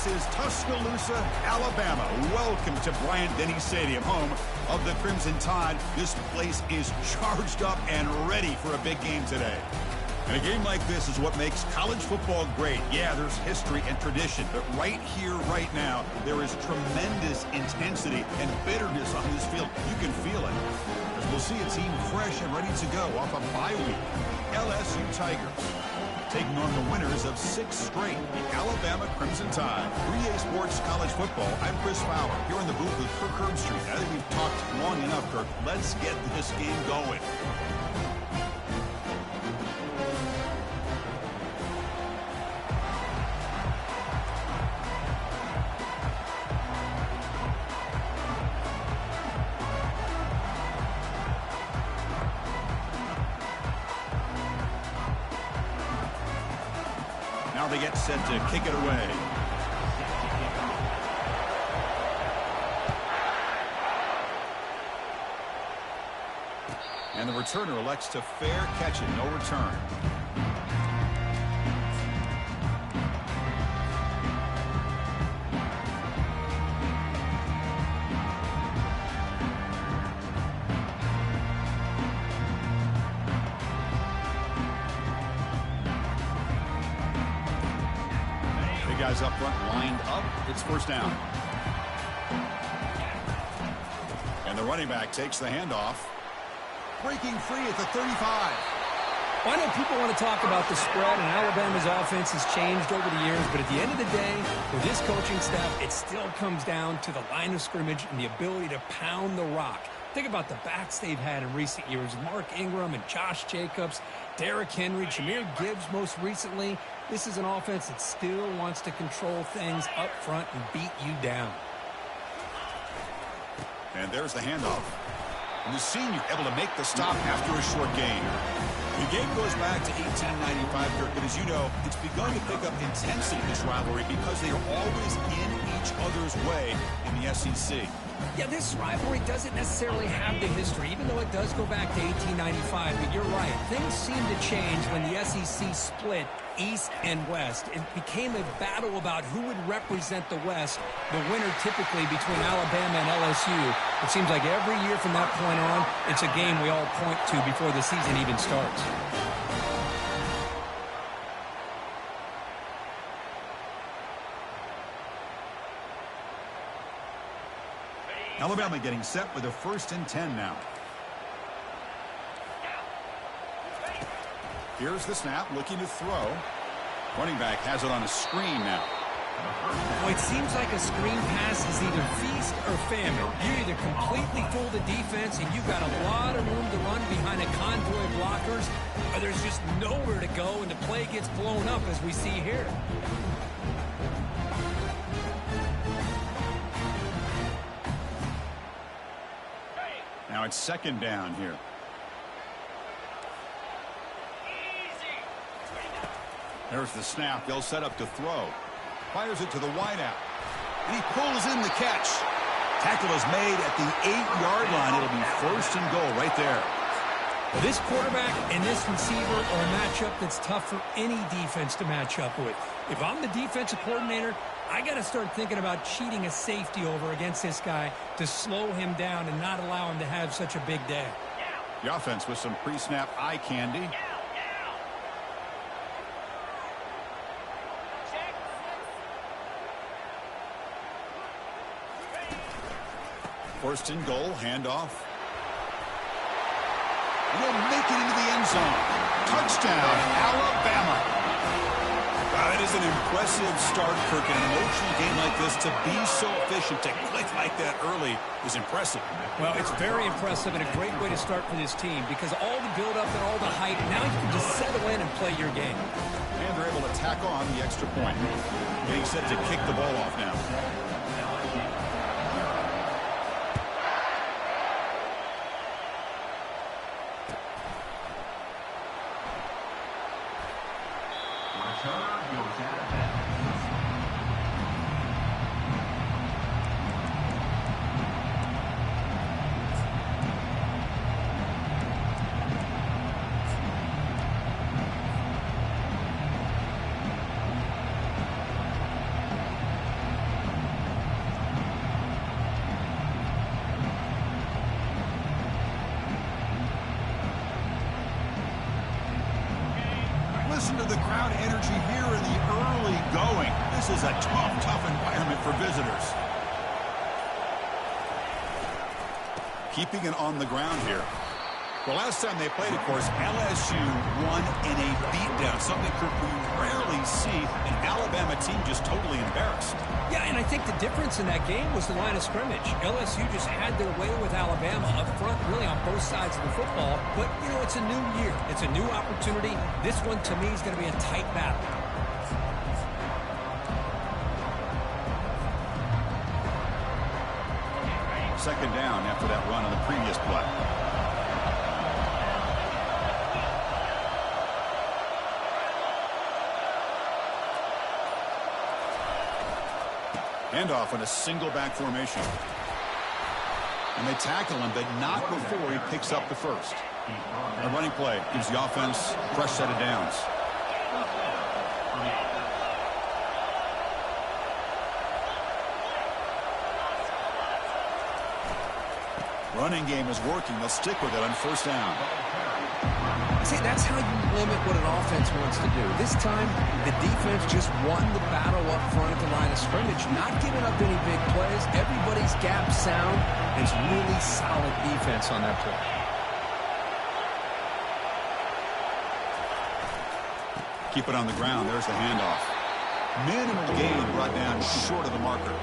This is Tuscaloosa, Alabama. Welcome to Bryant-Denny Stadium, home of the Crimson Tide. This place is charged up and ready for a big game today. And a game like this is what makes college football great. Yeah, there's history and tradition, but right here, right now, there is tremendous intensity and bitterness on this field. You can feel it. As we'll see a team fresh and ready to go off a bye week. LSU Tigers taking on the winners of 6 straight, the Alabama Crimson Tide. 3A Sports College Football, I'm Chris Fowler, here in the booth with Kirk Herbstreit. I think we've talked long enough, Kirk. Let's get this game going. Now they get set to kick it away. And the returner elects to fair catch it, no return. Guys up front lined up. It's first down. And the running back takes the handoff. Breaking free at the 35. Well, I know people want to talk about the spread, and Alabama's offense has changed over the years, but at the end of the day, with this coaching staff, it still comes down to the line of scrimmage and the ability to pound the rock. Think about the backs they've had in recent years. Mark Ingram and Josh Jacobs, Derrick Henry, Jahmyr Gibbs most recently. This is an offense that still wants to control things up front and beat you down. And there's the handoff. And the senior able to make the stop after a short gain. The game goes back to 1895, Kirk, and as you know, it's begun to pick up intensity in this rivalry because they are always in each other's way in the SEC. Yeah, this rivalry doesn't necessarily have the history, even though it does go back to 1895. But you're right. Things seem to change when the SEC split East and West. It became a battle about who would represent the West, the winner typically between Alabama and LSU. It seems like every year from that point on, it's a game we all point to before the season even starts. Alabama getting set with a 1st and 10 now. Here's the snap, looking to throw. Running back has it on a screen now. Well, it seems like a screen pass is either feast or famine. You either completely fool the defense and you've got a lot of room to run behind a convoy of blockers, or there's just nowhere to go and the play gets blown up as we see here. Now it's 2nd down here. There's the snap. They'll set up to throw. Fires it to the wideout. And he pulls in the catch. Tackle is made at the 8-yard line. It'll be 1st and goal right there. Well, this quarterback and this receiver are a matchup that's tough for any defense to match up with. If I'm the defensive coordinator, I got to start thinking about cheating a safety over against this guy to slow him down and not allow him to have such a big day. The offense with some pre-snap eye candy. First and goal, handoff. And they'll make it into the end zone. Touchdown, Alabama. Wow, that is an impressive start, Kirk. In an emotional game like this, to be so efficient, to click like that early is impressive. Well, it's very impressive and a great way to start for this team because all the build-up and all the hype, now you can just settle in and play your game. And they're able to tack on the extra point. Getting set to kick the ball off now. to the crowd energy here in the early going. This is a tough environment for visitors. Keeping it on the ground here. The last time they played, of course, LSU won in a beatdown, something we rarely see. An Alabama team just totally embarrassed. Yeah, and I think the difference in that game was the line of scrimmage. LSU just had their way with Alabama up front, really on both sides of the football. But, you know, it's a new year. It's a new opportunity. This one, to me, is going to be a tight battle. Second down after that run on the previous play. Handoff in a single back formation. And they tackle him, but not before he picks up the first. A running play gives the offense a fresh set of downs. Running game is working. They'll stick with it on first down. See, that's how you limit what an offense wants to do. This time, the defense just won the battle up front at the line of scrimmage, not giving up any big plays. Everybody's gap sound. It's really solid defense on that play. Keep it on the ground. There's the handoff. Minimal gain brought down short of the marker.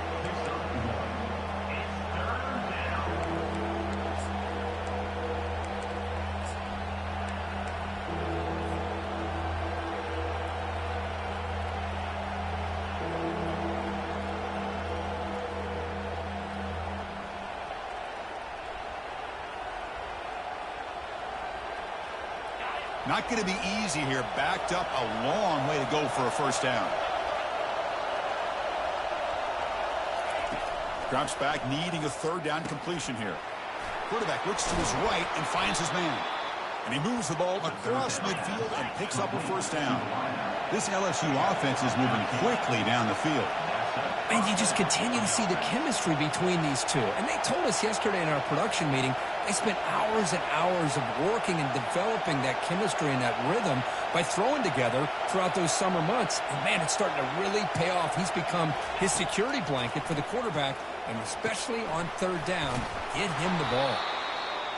Not going to be easy here. Backed up a long way to go for a first down. Drops back, needing a third down completion here. Quarterback looks to his right and finds his man. And he moves the ball across midfield and picks up a first down. This LSU offense is moving quickly down the field. And you just continue to see the chemistry between these two. And they told us yesterday in our production meeting, they spent hours and hours of working and developing that chemistry and that rhythm by throwing together throughout those summer months. And, man, it's starting to really pay off. He's become his security blanket for the quarterback, and especially on third down, get him the ball.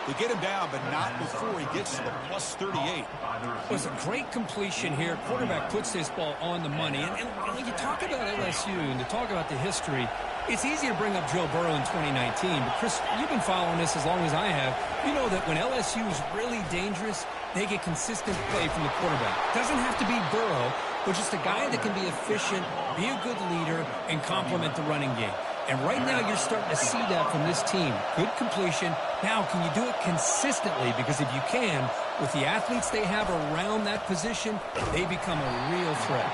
They get him down, but not before he gets to the plus 38. It was a great completion here. Quarterback puts this ball on the money. And when you talk about LSU and to talk about the history, it's easy to bring up Joe Burrow in 2019. But, Chris, you've been following this as long as I have. You know that when LSU is really dangerous, they get consistent play from the quarterback. Doesn't have to be Burrow, but just a guy that can be efficient, be a good leader, and complement the running game. And right now you're starting to see that from this team. Good completion. Now, can you do it consistently? Because if you can, with the athletes they have around that position, they become a real threat.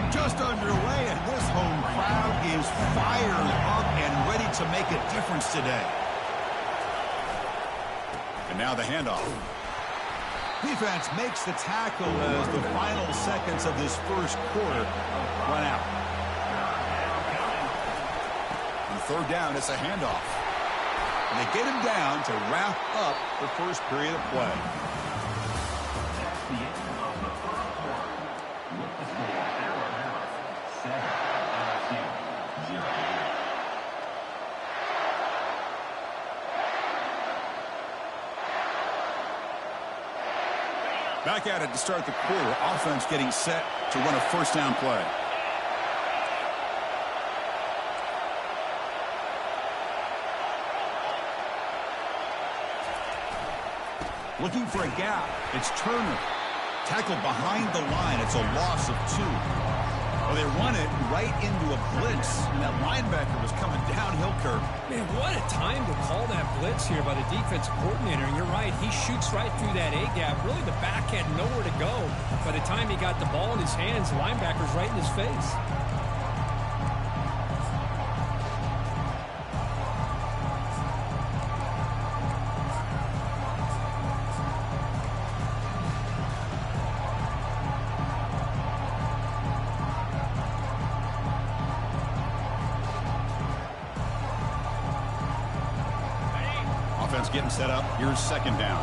Just underway, and this home crowd is fired up and ready to make a difference today. And now the handoff. Defense makes the tackle as the final seconds of this first quarter run out. Third down, it's a handoff. And they get him down to wrap up the first period of play. Back at it to start the quarter. Offense getting set to run a first down play. Looking for a gap. It's Turner. Tackled behind the line. It's a loss of 2. Well, they run it right into a blitz. And that linebacker was coming downhill curve. Man, what a time to call that blitz here by the defensive coordinator. And you're right. He shoots right through that A-gap. Really, the back had nowhere to go. By the time he got the ball in his hands, the linebacker's right in his face. Getting set up. Here's second down.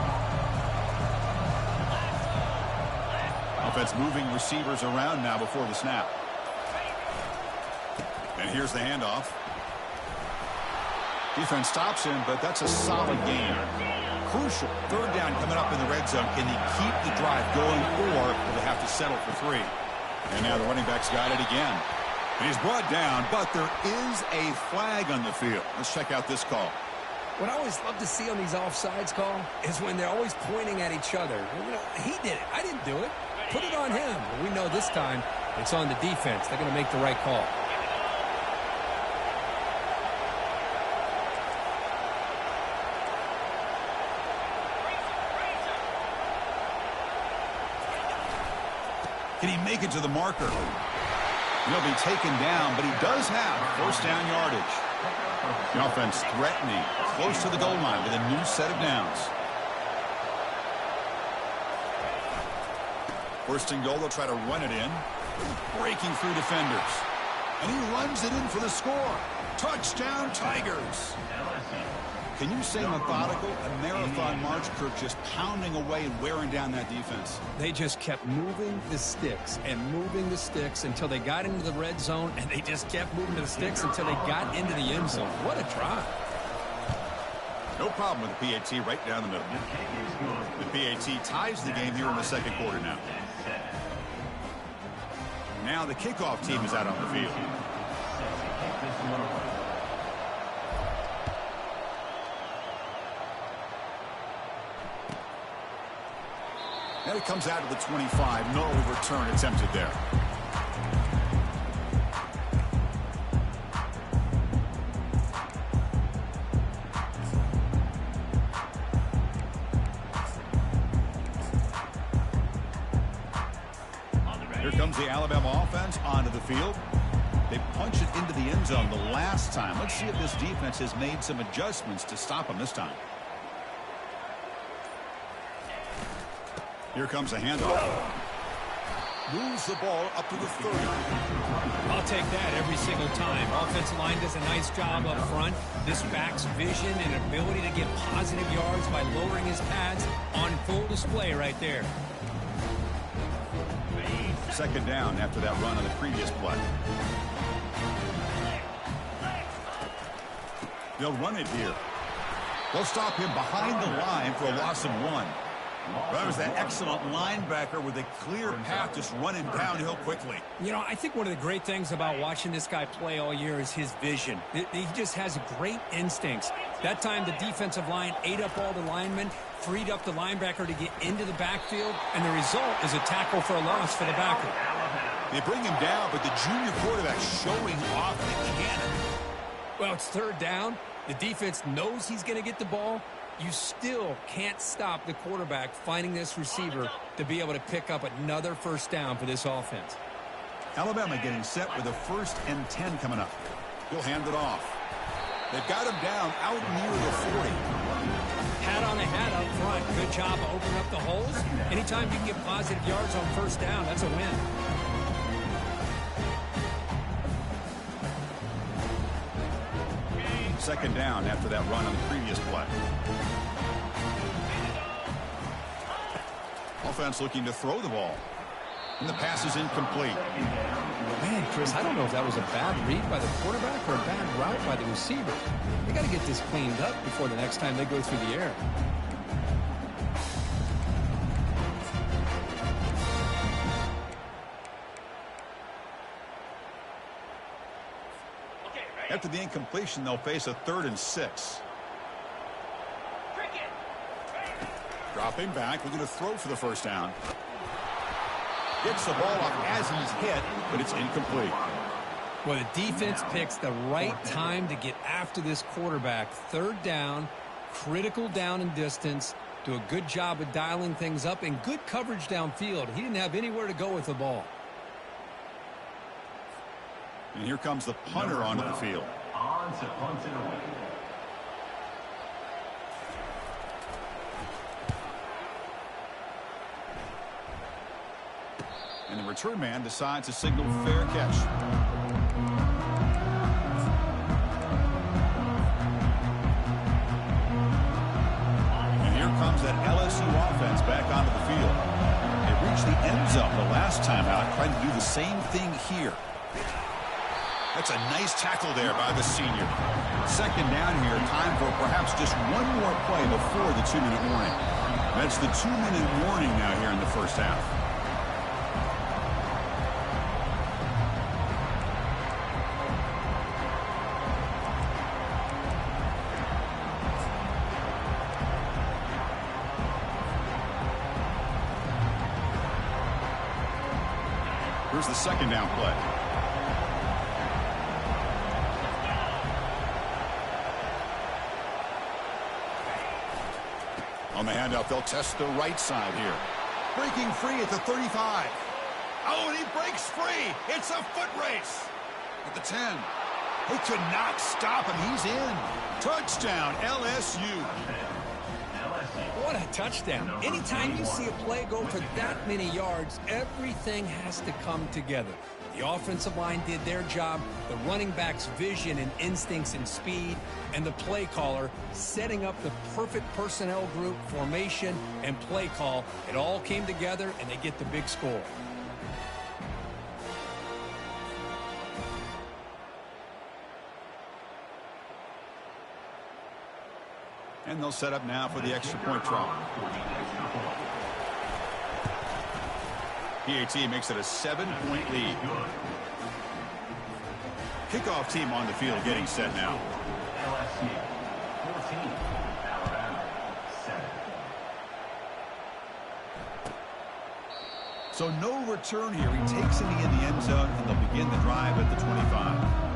Offense moving receivers around now before the snap. And here's the handoff. Defense stops him, but that's a solid gain. Crucial. Third down coming up in the red zone. Can he keep the drive going, or will they have to settle for 3? And now the running back's got it again. And he's brought down, but there is a flag on the field. Let's check out this call. What I always love to see on these offsides call is when they're always pointing at each other. You know, he did it. I didn't do it. Put it on him. But we know this time it's on the defense. They're going to make the right call. Can he make it to the marker? He'll be taken down, but he does have first down yardage. The offense threatening, close to the goal line with a new set of downs. First and goal, they'll try to run it in. Breaking through defenders. And he runs it in for the score. Touchdown, Tigers. Can you say methodical? A marathon march, Kirk, just pounding away and wearing down that defense. They just kept moving the sticks and moving the sticks until they got into the red zone, and they just kept moving the sticks until they got into the end zone. What a drive. No problem with the PAT right down the middle. The PAT ties the game here in the second quarter now. Now the kickoff team is out on the field. And it comes out to the 25. No return attempted there. Here comes the Alabama offense onto the field. They punch it into the end zone the last time. Let's see if this defense has made some adjustments to stop them this time. Here comes a handoff. Moves the ball up to the 30. I'll take that every single time. Offensive line does a nice job up front. This back's vision and ability to get positive yards by lowering his pads on full display right there. Second down after that run on the previous play. They'll run it here. They'll stop him behind the line for a loss of 1. That was that excellent linebacker with a clear path just running downhill quickly. You know, I think one of the great things about watching this guy play all year is his vision. He just has great instincts. That time the defensive line ate up all the linemen, freed up the linebacker to get into the backfield, and the result is a tackle for a loss for the backer. They bring him down, but the junior quarterback showing off the cannon. Well, it's third down. The defense knows he's going to get the ball. You still can't stop the quarterback finding this receiver to be able to pick up another first down for this offense. Alabama getting set with a 1st and 10 coming up. He'll hand it off. They've got him down out near the 40. Hat on the hat up front. Good job of opening up the holes. Anytime you can get positive yards on first down, that's a win. Second down after that run on the previous play. Offense looking to throw the ball. And the pass is incomplete. Man, Chris, I don't know if that was a bad read by the quarterback or a bad route by the receiver. They got to get this cleaned up before the next time they go through the air. After the incompletion, they'll face a 3rd and 6. Dropping back, looking to throw for the first down. Gets the ball off as he's hit, but it's incomplete. Well, the defense picks the right time to get after this quarterback. Third down, critical down and distance. Do a good job of dialing things up and good coverage downfield. He didn't have anywhere to go with the ball. And here comes the punter onto the field. On to punt it away. And the return man decides to signal fair catch. And here comes that LSU offense back onto the field. It reached the end zone the last time out, trying to do the same thing here. That's a nice tackle there by the senior. Second down here, time for perhaps just one more play before the 2-minute warning. That's the 2-minute warning now here in the first half. Here's the second down play. On the handoff, they'll test the right side here. Breaking free at the 35. Oh, and he breaks free. It's a foot race. At the 10. They could not stop him. He's in. Touchdown, LSU. What a touchdown. Anytime you see a play go for that many yards, everything has to come together. The offensive line did their job, the running back's vision and instincts and speed, and the play caller setting up the perfect personnel group, formation, and play call. It all came together, and they get the big score. And they'll set up now for the extra point try. PAT makes it a 7-point lead. Kickoff team on the field getting set now. LSU 14, Alabama 7. So no return here. He takes it in the end zone, and they'll begin the drive at the 25.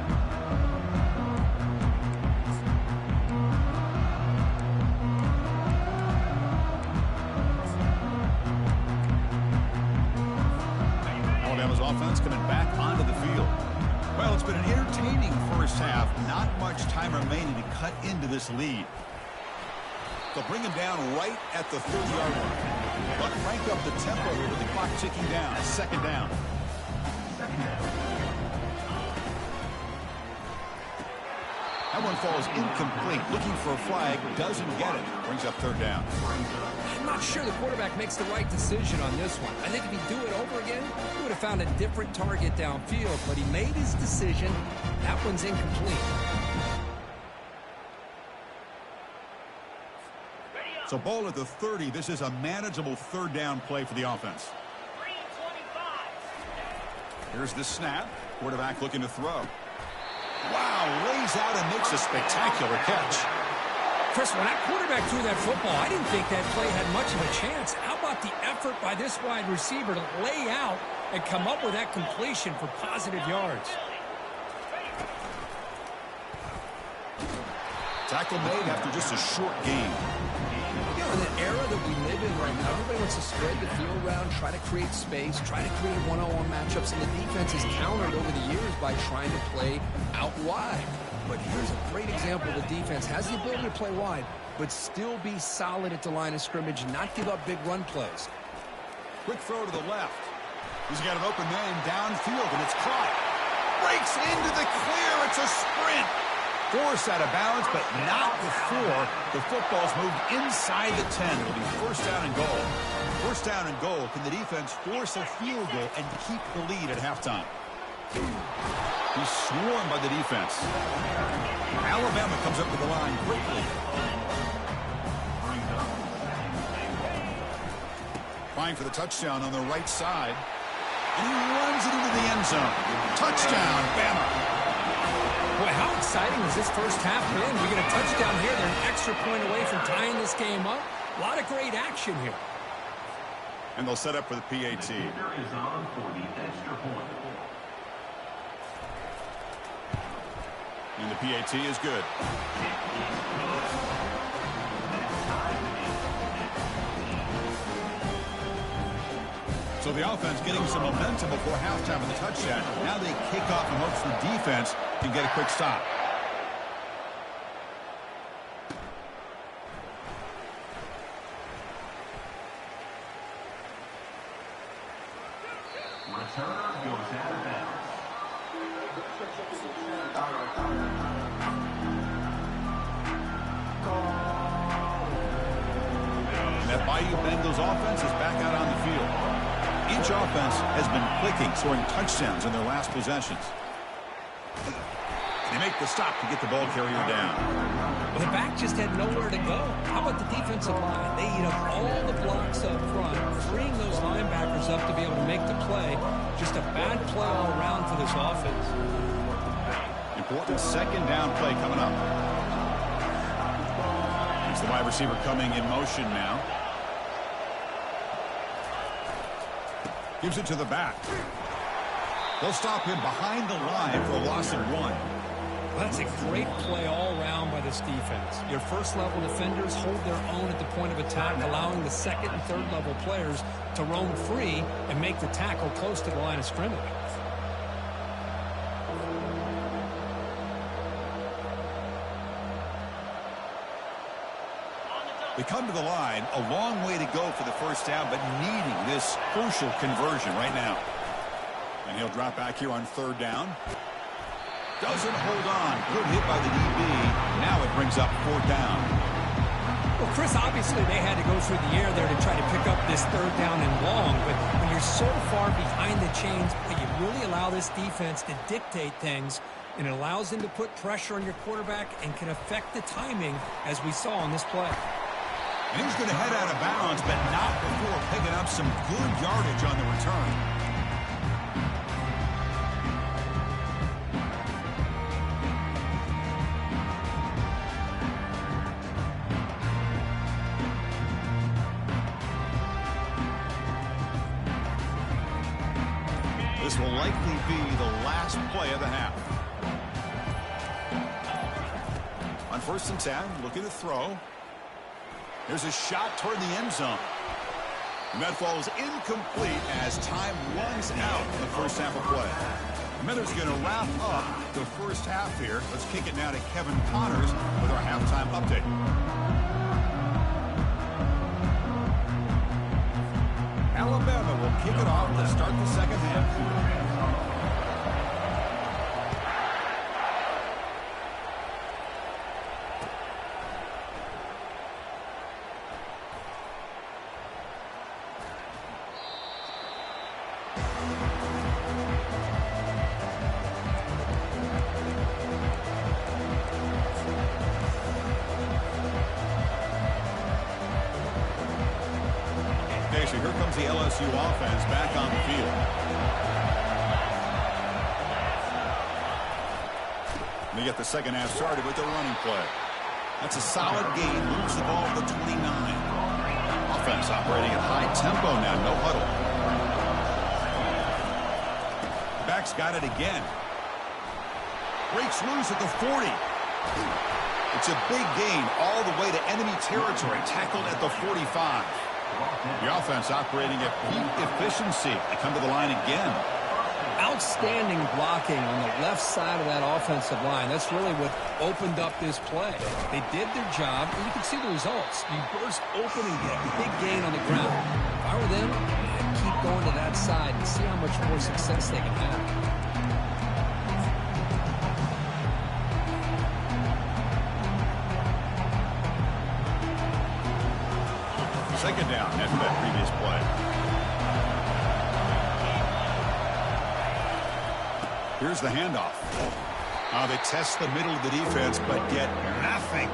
Alabama's offense coming back onto the field. Well, it's been an entertaining first half. Not much time remaining to cut into this lead. They'll bring him down right at the 30-yard line. But crank up the tempo here with the clock ticking down. Second down. That one falls incomplete. Looking for a flag. Doesn't get it. Brings up third down. I'm not sure the quarterback makes the right decision on this one. I think if he'd do it over again, he would have found a different target downfield, but he made his decision. That one's incomplete. So ball at the 30. This is a manageable third down play for the offense. Here's the snap. Quarterback looking to throw. Wow, lays out and makes a spectacular catch. Chris, when that quarterback threw that football, I didn't think that play had much of a chance. How about the effort by this wide receiver to lay out and come up with that completion for positive yards? Tackle made after just a short game. You know, in the era that we live in right now, everybody wants to spread the field around, try to create space, try to create one-on-one matchups, and the defense has countered over the years by trying to play out wide. But here's a great example. The defense has the ability to play wide, but still be solid at the line of scrimmage and not give up big run plays. Quick throw to the left. He's got an open man downfield, and it's caught. Breaks into the clear. It's a sprint. Forced out of bounds, but not before the football's moved inside the 10. It'll be first down and goal. First down and goal. Can the defense force a field goal and keep the lead at halftime? He's swarmed by the defense. Alabama comes up to the line quickly. Trying for the touchdown on the right side. And he runs it into the end zone. Touchdown, Bama. Boy, how exciting has this first half been? We get a touchdown here. They're an extra point away from tying this game up. A lot of great action here. And they'll set up for the PAT. Is on for the extra point. And the PAT is good. So the offense getting some momentum before halftime with the touchdown. Now they kick off in hopes the defense can get a quick stop. Return goes out of bounds. Bayou Bengals offense is back out on the field. Each offense has been clicking, scoring touchdowns in their last possessions. They make the stop to get the ball carrier down. Well, the back just had nowhere to go. How about the defensive line? They eat up all the blocks up front, freeing those linebackers up to be able to make the play. Just a bad play all around for this offense. Important second down play coming up. Here's the wide receiver coming in motion now. Gives it to the back. They'll stop him behind the line for a loss of 1. That's a great play all around by this defense. Your first-level defenders hold their own at the point of attack, allowing the second and third-level players to roam free and make the tackle close to the line of scrimmage. They come to the line, a long way to go for the first down, but needing this crucial conversion right now. And he'll drop back here on third down. Doesn't hold on. Good hit by the DB. Now it brings up fourth down. Well, Chris, obviously they had to go through the air there to try to pick up this third down and long, but when you're so far behind the chains, you really allow this defense to dictate things, and it allows them to put pressure on your quarterback and can affect the timing, as we saw on this play. And he's going to head out of bounds, but not before picking up some good yardage on the return. This will likely be the last play of the half. On 1st and 10, looking to throw. There's a shot toward the end zone. And that falls incomplete as time runs out in the first half of play. Miller's going to wrap up the first half here. Let's kick it now to Kevin Connors with our halftime update. Alabama will kick it off to start the second half. So here comes the LSU offense back on the field. They get the second half started with the running play. That's a solid gain. Moves the ball to the 29. Offense operating at high tempo now. No huddle. Back's got it again. Breaks loose at the 40. It's a big gain all the way to enemy territory. Tackled at the 45. The offense operating at peak efficiency. They come to the line again. Outstanding blocking on the left side of that offensive line. That's really what opened up this play. They did their job, and you can see the results. You burst open and get a big gain on the ground. If I were them, I'd keep going to that side and see how much more success they can have. Second down after that previous play. Here's the handoff. They test the middle of the defense, but get nothing.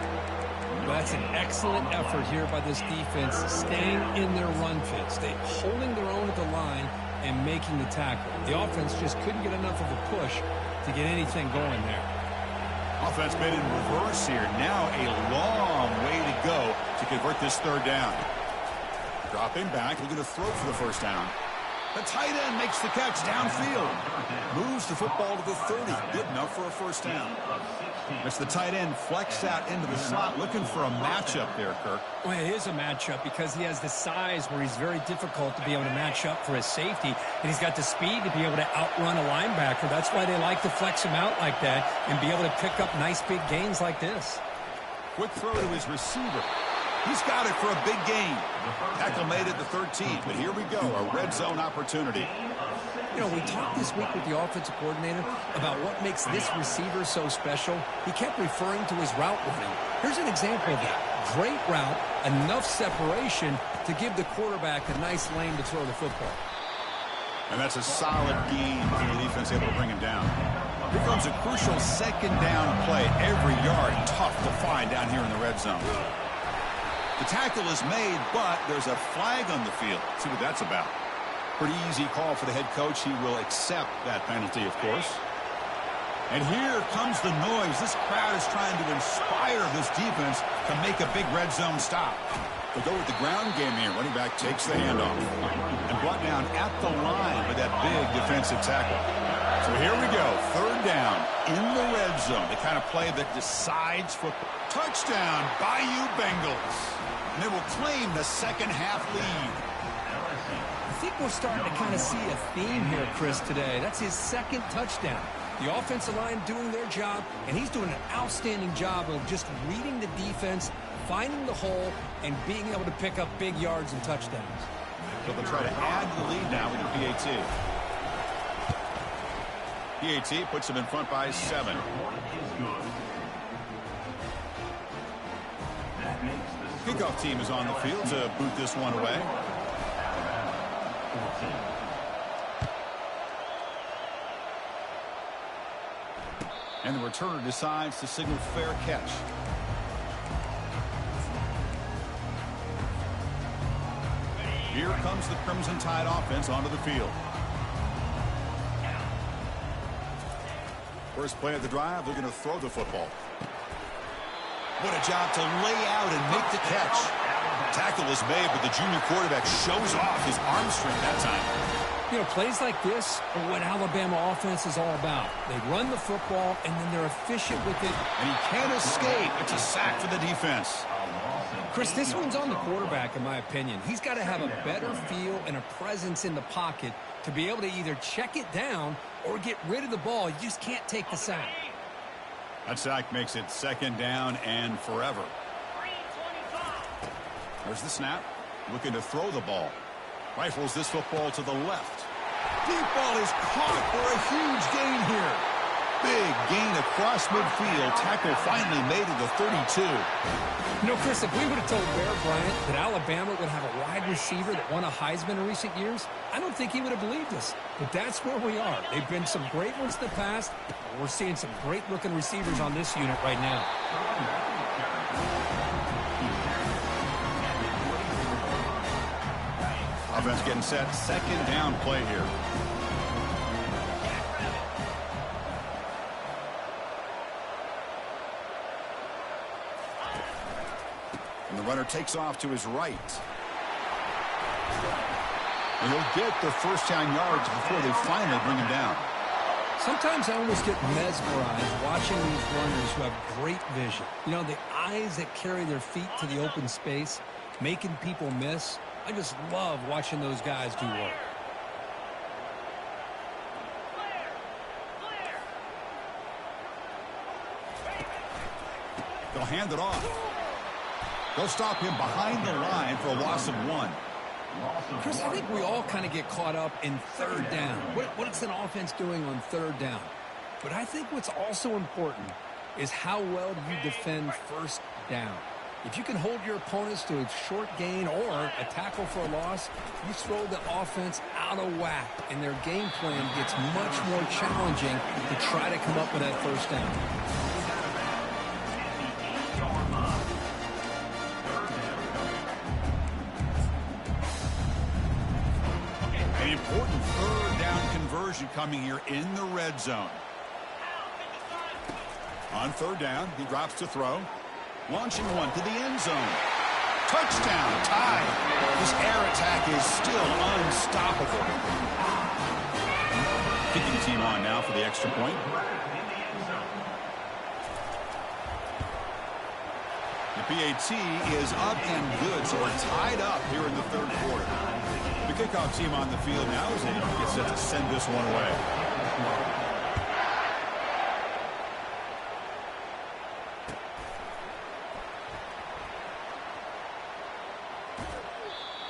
That's an excellent effort here by this defense, staying in their run fits. They holding their own at the line and making the tackle. The offense just couldn't get enough of a push to get anything going there. Offense been in reverse here. Now a long way to go to convert this third down. Dropping back, looking to throw for the first down. The tight end makes the catch downfield. Moves the football to the 30. Good enough for a first down. It's the tight end flex out into the slot, looking for a matchup there, Kirk. Well, it is a matchup because he has the size where he's very difficult to be able to match up for his safety, and he's got the speed to be able to outrun a linebacker. That's why they like to flex him out like that and be able to pick up nice big gains like this. Quick throw to his receiver. He's got it for a big gain. Tackle made at the 13, but here we go, a red zone opportunity. You know, we talked this week with the offensive coordinator about what makes this receiver so special. He kept referring to his route running. Here's an example of that. Great route, enough separation to give the quarterback a nice lane to throw the football. And that's a solid gain for the defense able to bring him down. Here comes a crucial second down play. Every yard tough to find down here in the red zone. The tackle is made, but there's a flag on the field. Let's see what that's about. Pretty easy call for the head coach. He will accept that penalty, of course. And here comes the noise. This crowd is trying to inspire this defense to make a big red zone stop. They'll go with the ground game here. Running back takes the handoff and brought down at the line with that big defensive tackle. So here we go. Third down in the red zone. The kind of play that decides football. Touchdown, Bayou Bengals. And they will claim the second half lead. I think we're starting to kind of see a theme here, Chris, today. That's his second touchdown. The offensive line doing their job, and he's doing an outstanding job of just reading the defense, finding the hole, and being able to pick up big yards and touchdowns. So they'll try to add the lead now with the PAT. PAT puts them in front by 7. Kickoff team is on the field to boot this one away. And the returner decides to signal fair catch. Here comes the Crimson Tide offense onto the field. First play of the drive, they're going to throw the football. What a job to lay out and make the catch. Tackle is made, but the junior quarterback shows off his arm strength that time. You know, plays like this are what Alabama offense is all about. They run the football, and then they're efficient with it. And he can't escape. It's a sack for the defense. Chris, this one's on the quarterback, in my opinion. He's got to have a better feel and a presence in the pocket to be able to either check it down or get rid of the ball. You just can't take the sack. That sack makes it second down and forever. There's the snap. Looking to throw the ball. Rifles this football to the left. Deep ball is caught for a huge gain here. Big gain across midfield. Tackle finally made to the 32. You know, Chris, if we would have told Bear Bryant that Alabama would have a wide receiver that won a Heisman in recent years, I don't think he would have believed us. But that's where we are. They've been some great ones in the past. We're seeing some great-looking receivers on this unit right now. Offense getting set. Second down play here. And the runner takes off to his right. And he'll get the first down yards before they finally bring him down. Sometimes I almost get mesmerized watching these runners who have great vision. You know, the eyes that carry their feet to the open space, making people miss. I just love watching those guys do work. They'll hand it off. They'll stop him behind the line for a loss of 1. Chris, I think we all kind of get caught up in third down. What is an offense doing on third down? But I think what's also important is how well do you defend first down. If you can hold your opponents to a short gain or a tackle for a loss, you throw the offense out of whack, and their game plan gets much more challenging to try to come up with that first down. An important third down conversion coming here in the red zone. On third down, he drops to throw. Launching one to the end zone. Touchdown, Tide. This air attack is still unstoppable. Kicking team on now for the extra point. The PAT is up and good, so we're tied up here in the third quarter. The kickoff team on the field now as they get set to send this one away.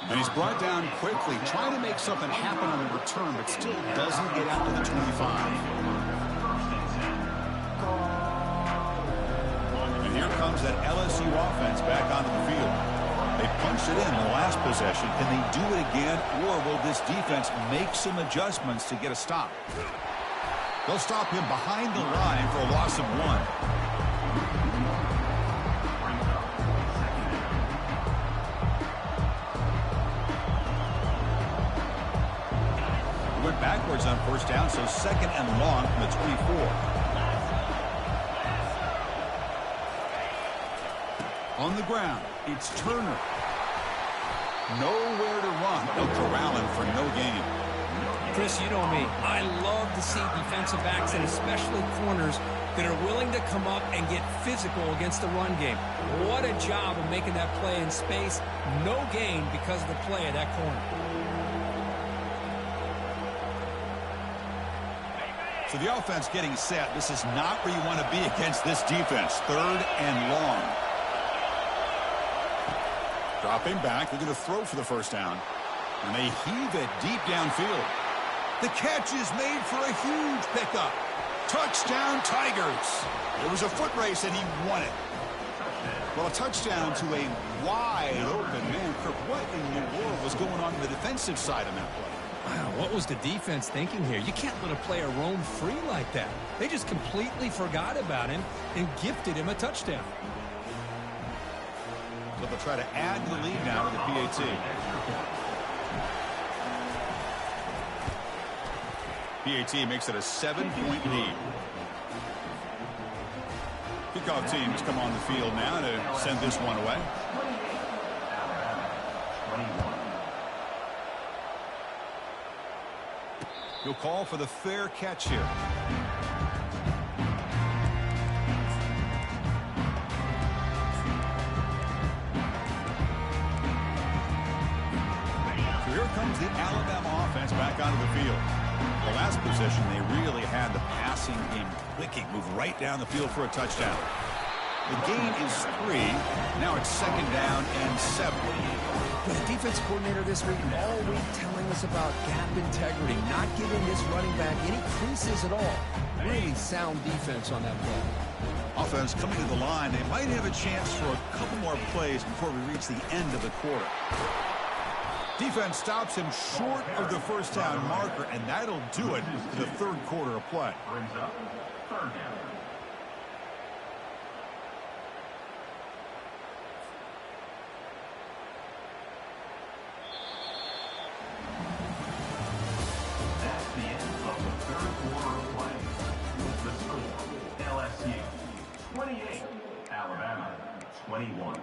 And he's brought down quickly, trying to make something happen on the return, but still doesn't get out to the 25. And here comes that LSU offense back onto the field. punched it in the last possession. Can they do it again, or will this defense make some adjustments to get a stop? They'll stop him behind the line for a loss of 1. He went backwards on first down, so 2nd and long from the 24. On the ground, it's Turner. Nowhere to run. They'll corral him for no gain. Chris, you know me. I love to see defensive backs and especially corners that are willing to come up and get physical against the run game. What a job of making that play in space. No gain because of the play of that corner. So the offense getting set. This is not where you want to be against this defense. 3rd and long. Dropping back, they're going to throw for the first down. And they heave it deep downfield. The catch is made for a huge pickup. Touchdown, Tigers. It was a foot race, and he won it. Well, a touchdown to a wide-open man. Kirk, what in the world was going on the defensive side of that play? Wow, what was the defense thinking here? You can't let a player roam free like that. They just completely forgot about him and gifted him a touchdown. So they'll try to add to the lead now with the PAT. PAT makes it a 7-point lead. Kickoff teams come on the field now to send this one away. He'll call for the fair catch here. Comes the Alabama offense back onto the field. The last possession, they really had the passing game clicking. Move right down the field for a touchdown. The gain is 3. Now it's 2nd down and 7. The defense coordinator this week all week telling us about gap integrity, not giving this running back any creases at all. Really sound defense on that play. Offense coming to the line. They might have a chance for a couple more plays before we reach the end of the quarter. Defense stops him short of the first down marker, and that'll do it for the 3rd quarter of play. Brings up 3rd down. That's the end of the 3rd quarter of play. The score, LSU 28, Alabama 21.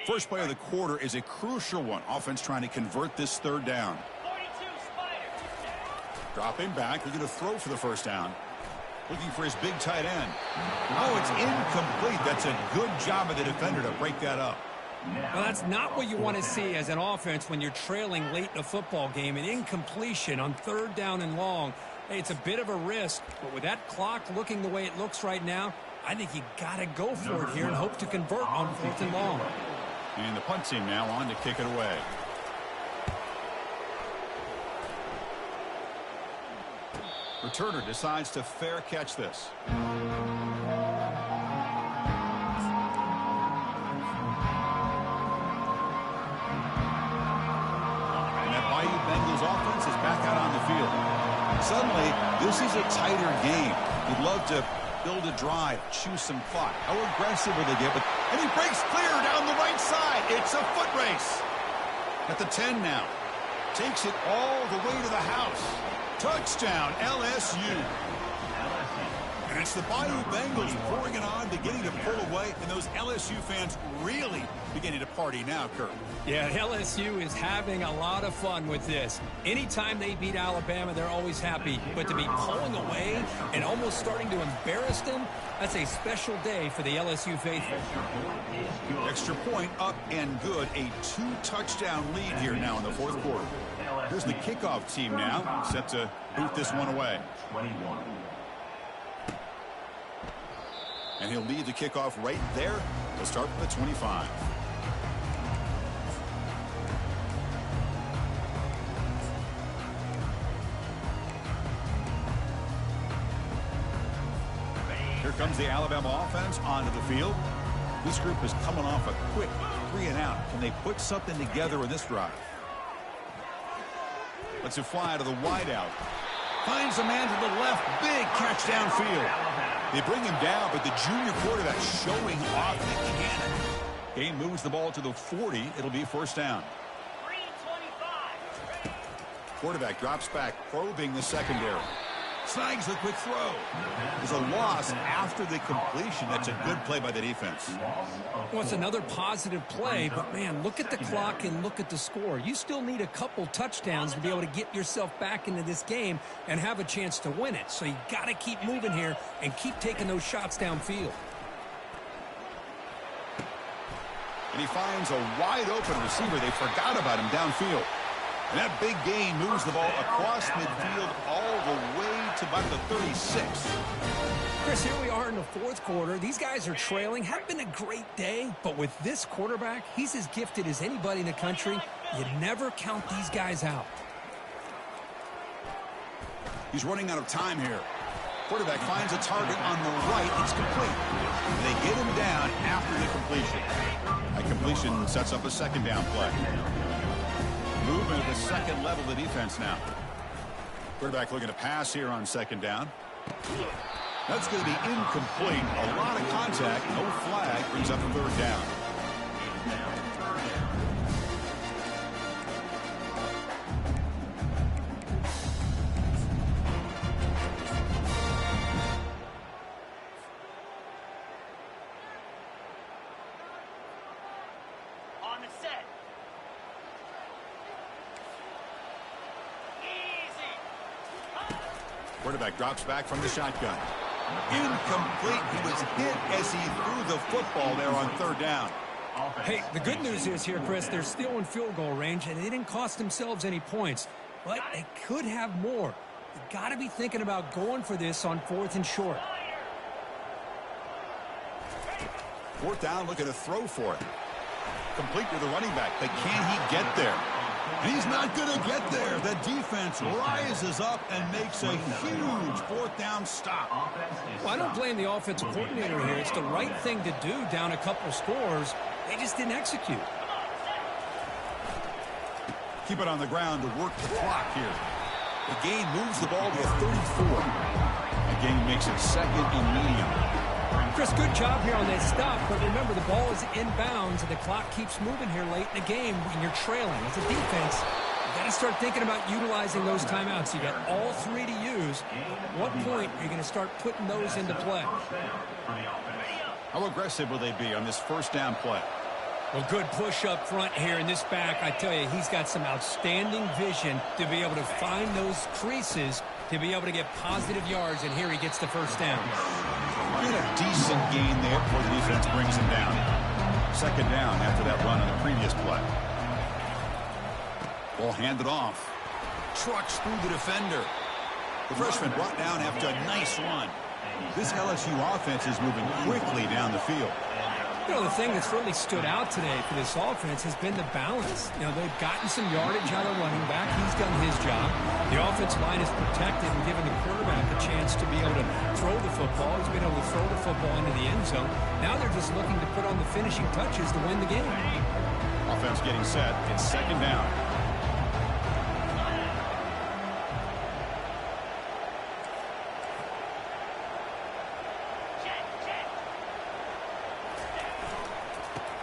First play of the quarter is a crucial one. Offense trying to convert this 3rd down. Dropping back. They're going to throw for the first down. Looking for his big tight end. Oh, it's incomplete. That's a good job of the defender to break that up. Well, that's not what you want to see as an offense when you're trailing late in a football game. An incompletion on 3rd down and long. Hey, it's a bit of a risk, but with that clock looking the way it looks right now, I think you got to go for it here and hope to convert on 4th and long. And the punt team now on to kick it away. Returner decides to fair catch this. And that Bayou Bengals offense is back out on the field. Suddenly, this is a tighter game. You'd love to build a drive, choose some clock. How aggressive will they get? And he breaks clear down the right side. It's a foot race. At the 10 now. Takes it all the way to the house. Touchdown, LSU. And it's the Bayou Bengals pouring it on, beginning to pull away, and those LSU fans really beginning to party now, Kirk. Yeah, LSU is having a lot of fun with this. Anytime they beat Alabama, they're always happy. But to be pulling away and almost starting to embarrass them, that's a special day for the LSU faithful. Extra point up and good. A 2-touchdown lead here now in the 4th quarter. Here's the kickoff team now, set to boot this one away. 21. And he'll lead the kickoff right there. He'll start from the 25. comes the Alabama offense onto the field. This group is coming off a quick 3-and-out. Can they put something together in this drive? Lets it fly to the wideout. Finds a man to the left. Big catch downfield. They bring him down, but the junior quarterback showing off the cannon. Game moves the ball to the 40. It'll be first down. Quarterback drops back, probing the secondary. Snags the quick throw. There's a loss after the completion. That's a good play by the defense. Well, it's another positive play, but, man, look at the clock and look at the score. You still need a couple touchdowns to be able to get yourself back into this game and have a chance to win it. So you got to keep moving here and keep taking those shots downfield. And he finds a wide-open receiver. They forgot about him downfield. And that big gain moves the ball across midfield all the way to about the 36. Chris, here we are in the fourth quarter. These guys are trailing. Have been a great day, but with this quarterback, he's as gifted as anybody in the country. You never count these guys out. He's running out of time here. Quarterback finds a target on the right. It's complete. They get him down after the completion. That completion sets up a second down play. Movement at the second level of the defense now. Quarterback looking to pass here on second down. That's going to be incomplete. A lot of contact. No flag. Brings up a third down. On the set. Quarterback drops back from the shotgun. Incomplete. He was hit as he threw the football there on third down. Hey, the good news is here, Chris, they're still in field goal range, and they didn't cost themselves any points. But they could have more. You got to be thinking about going for this on fourth and short. Fourth down, looking to throw for it. Complete to the running back, but can he get there? And he's not going to get there. The defense rises up and makes a huge fourth down stop. Well, I don't blame the offensive coordinator here. It's the right thing to do down a couple scores. They just didn't execute. Keep it on the ground to work the clock here. The gain moves the ball to a 34. The gain makes it second and medium. Chris, good job here on that stop, but remember the ball is inbounds and the clock keeps moving here late in the game when you're trailing. As a defense, you got to start thinking about utilizing those timeouts. You got all three to use. At what point are you going to start putting those into play? How aggressive will they be on this first down play? Well, good push up front here in this back. I tell you, he's got some outstanding vision to be able to find those creases to be able to get positive yards, and here he gets the first down. Get a decent gain there before the defense brings him down. Second down after that run on the previous play. Ball handed off. Trucks through the defender. The freshman brought down after a nice run. This LSU offense is moving quickly down the field. You know, the thing that's really stood out today for this offense has been the balance. You know, they've gotten some yardage out of running back. He's done his job. The offensive line is protected and given the quarterback a chance to be able to throw the football. He's been able to throw the football into the end zone. Now they're just looking to put on the finishing touches to win the game. Offense getting set. It's second down.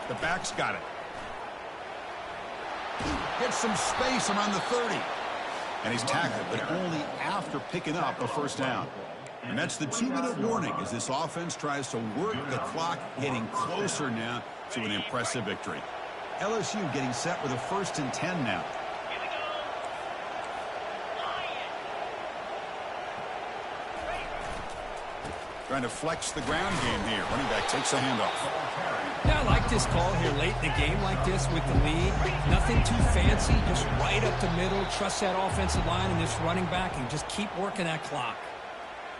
The back's got it. Gets some space around the 30. And he's tackled, but only after picking up a first down. And that's the 2-minute warning as this offense tries to work the clock, getting closer now to an impressive victory. LSU getting set with a 1st and 10 now. Trying to flex the ground game here. Running back takes a handoff. Yeah, I like this call here late in the game like this with the lead. Nothing too fancy, just right up the middle. Trust that offensive line and this running back and just keep working that clock.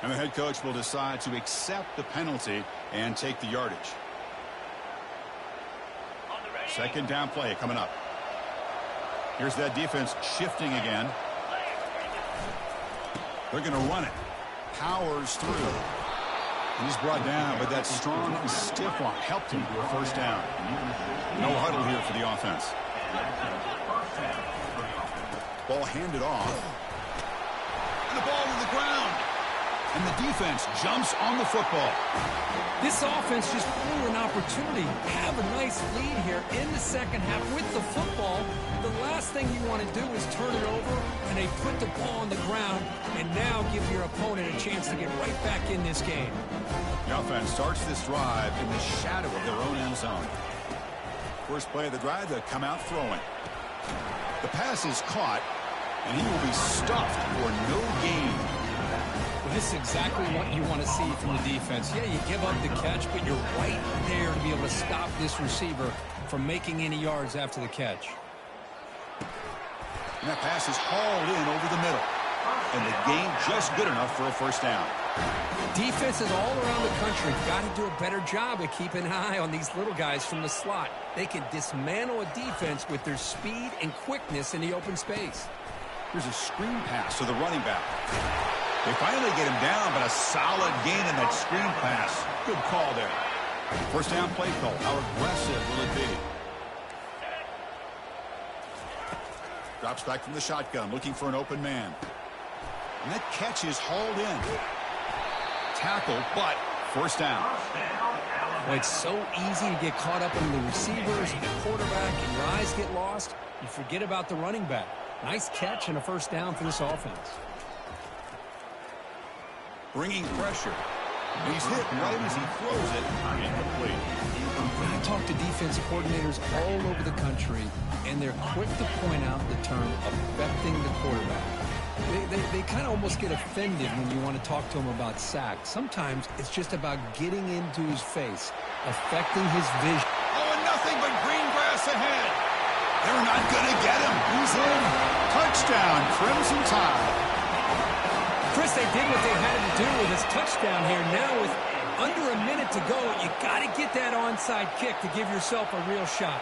And the head coach will decide to accept the penalty and take the yardage. Second down play coming up. Here's that defense shifting again. They're going to run it. Powers through. He's brought down, but that strong, stiff arm helped him for a first down. No huddle here for the offense. Ball handed off. And the ball to the ground. And the defense jumps on the football. This offense just blew an opportunity. Have a nice lead here in the second half with the football. The last thing you want to do is turn it over, and they put the ball on the ground and now give your opponent a chance to get right back in this game. The offense starts this drive in the shadow of their own end zone. First play of the drive, they'll come out throwing. The pass is caught, and he will be stuffed for no gain. Well, this is exactly what you want to see from the defense. Yeah, you give up the catch, but you're right there to be able to stop this receiver from making any yards after the catch. And that pass is hauled in over the middle. And the gain just good enough for a first down. Defenses all around the country got to do a better job of keeping an eye on these little guys from the slot. They can dismantle a defense with their speed and quickness in the open space. Here's a screen pass to the running back. They finally get him down, but a solid gain in that screen pass. Good call there. First down play call. How aggressive will it be? Drops back from the shotgun, looking for an open man. And that catch is hauled in. Tackle, but first down. Well, it's so easy to get caught up in the receivers and the quarterback, and your eyes get lost. You forget about the running back. Nice catch and a first down for this offense. Bringing pressure. And he's hit right as he throws it. Incomplete. I talk to defensive coordinators all over the country, and they're quick to point out the term affecting the quarterback. They kind of almost get offended when you want to talk to them about sacks. Sometimes it's just about getting into his face, affecting his vision. Oh, and nothing but green grass ahead. They're not going to get him. He's in. Touchdown, Crimson Tide. Chris, they did what they had to do with his touchdown here. Now with under a minute to go, you got to get that onside kick to give yourself a real shot.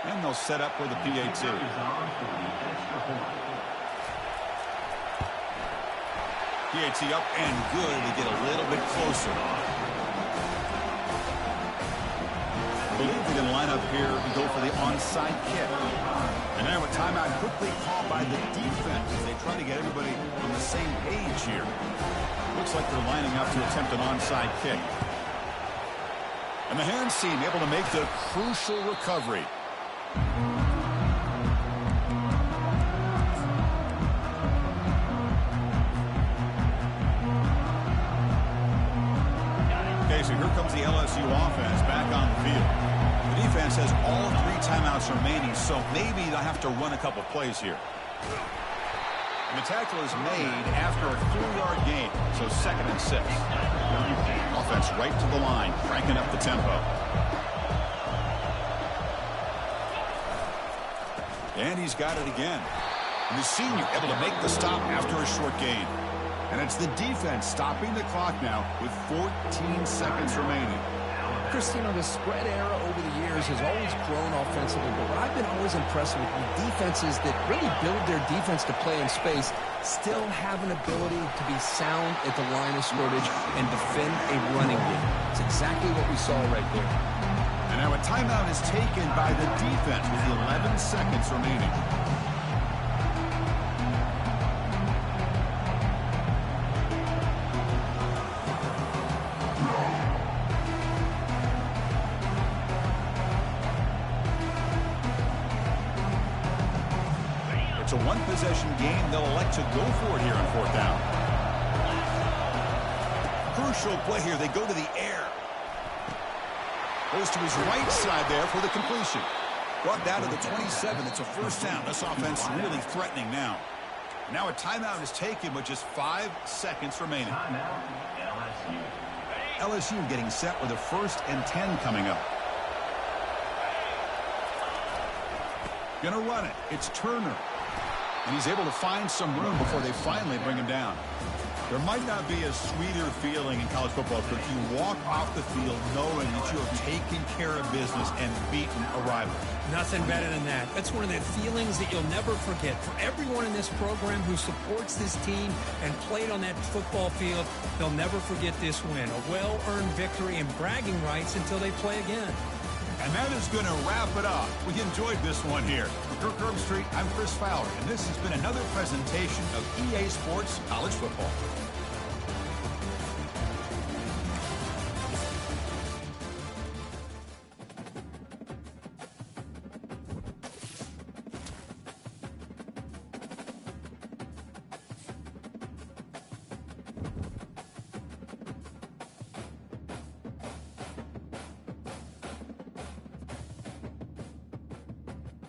And they'll set up for the PAT. PAT up and good to get a little bit closer. I believe they're going to line up here and go for the onside kick. And now a timeout quickly called by the defense as they try to get everybody on the same page here. Looks like they're lining up to attempt an onside kick. And the hands team able to make the crucial recovery. Okay, so here comes the LSU offense back on the field. The defense has all 3 timeouts remaining, so maybe they'll have to run a couple plays here. And the tackle is made after a 4-yard gain, so 2nd and 6. Offense right to the line, cranking up the tempo. And he's got it again. And the senior able to make the stop after a short gain. And it's the defense stopping the clock now with 14 seconds remaining. Chris, you know, the spread era over the years has always grown offensively, but what I've been always impressed with defenses that really build their defense to play in space still have an ability to be sound at the line of scrimmage and defend a running game. It's exactly what we saw right there. And now a timeout is taken by the defense with 11 seconds remaining. It's a one-possession game. They'll elect to go for it here on 4th down. Crucial play here. They go to the air. Goes to his right side there for the completion. Brought down to the 27. It's a first down. This offense really threatening now. Now a timeout is taken with just 5 seconds remaining. LSU getting set with a 1st and 10 coming up. Gonna run it. It's Turner. And he's able to find some room before they finally bring him down. There might not be a sweeter feeling in college football if you walk off the field knowing that you have taken care of business and beaten a rival. Nothing better than that. That's one of the feelings that you'll never forget. For everyone in this program who supports this team and played on that football field, they'll never forget this win. A well-earned victory and bragging rights until they play again. And that is going to wrap it up. We enjoyed this one here. For Kirk Street, I'm Chris Fowler, and this has been another presentation of EA Sports College Football.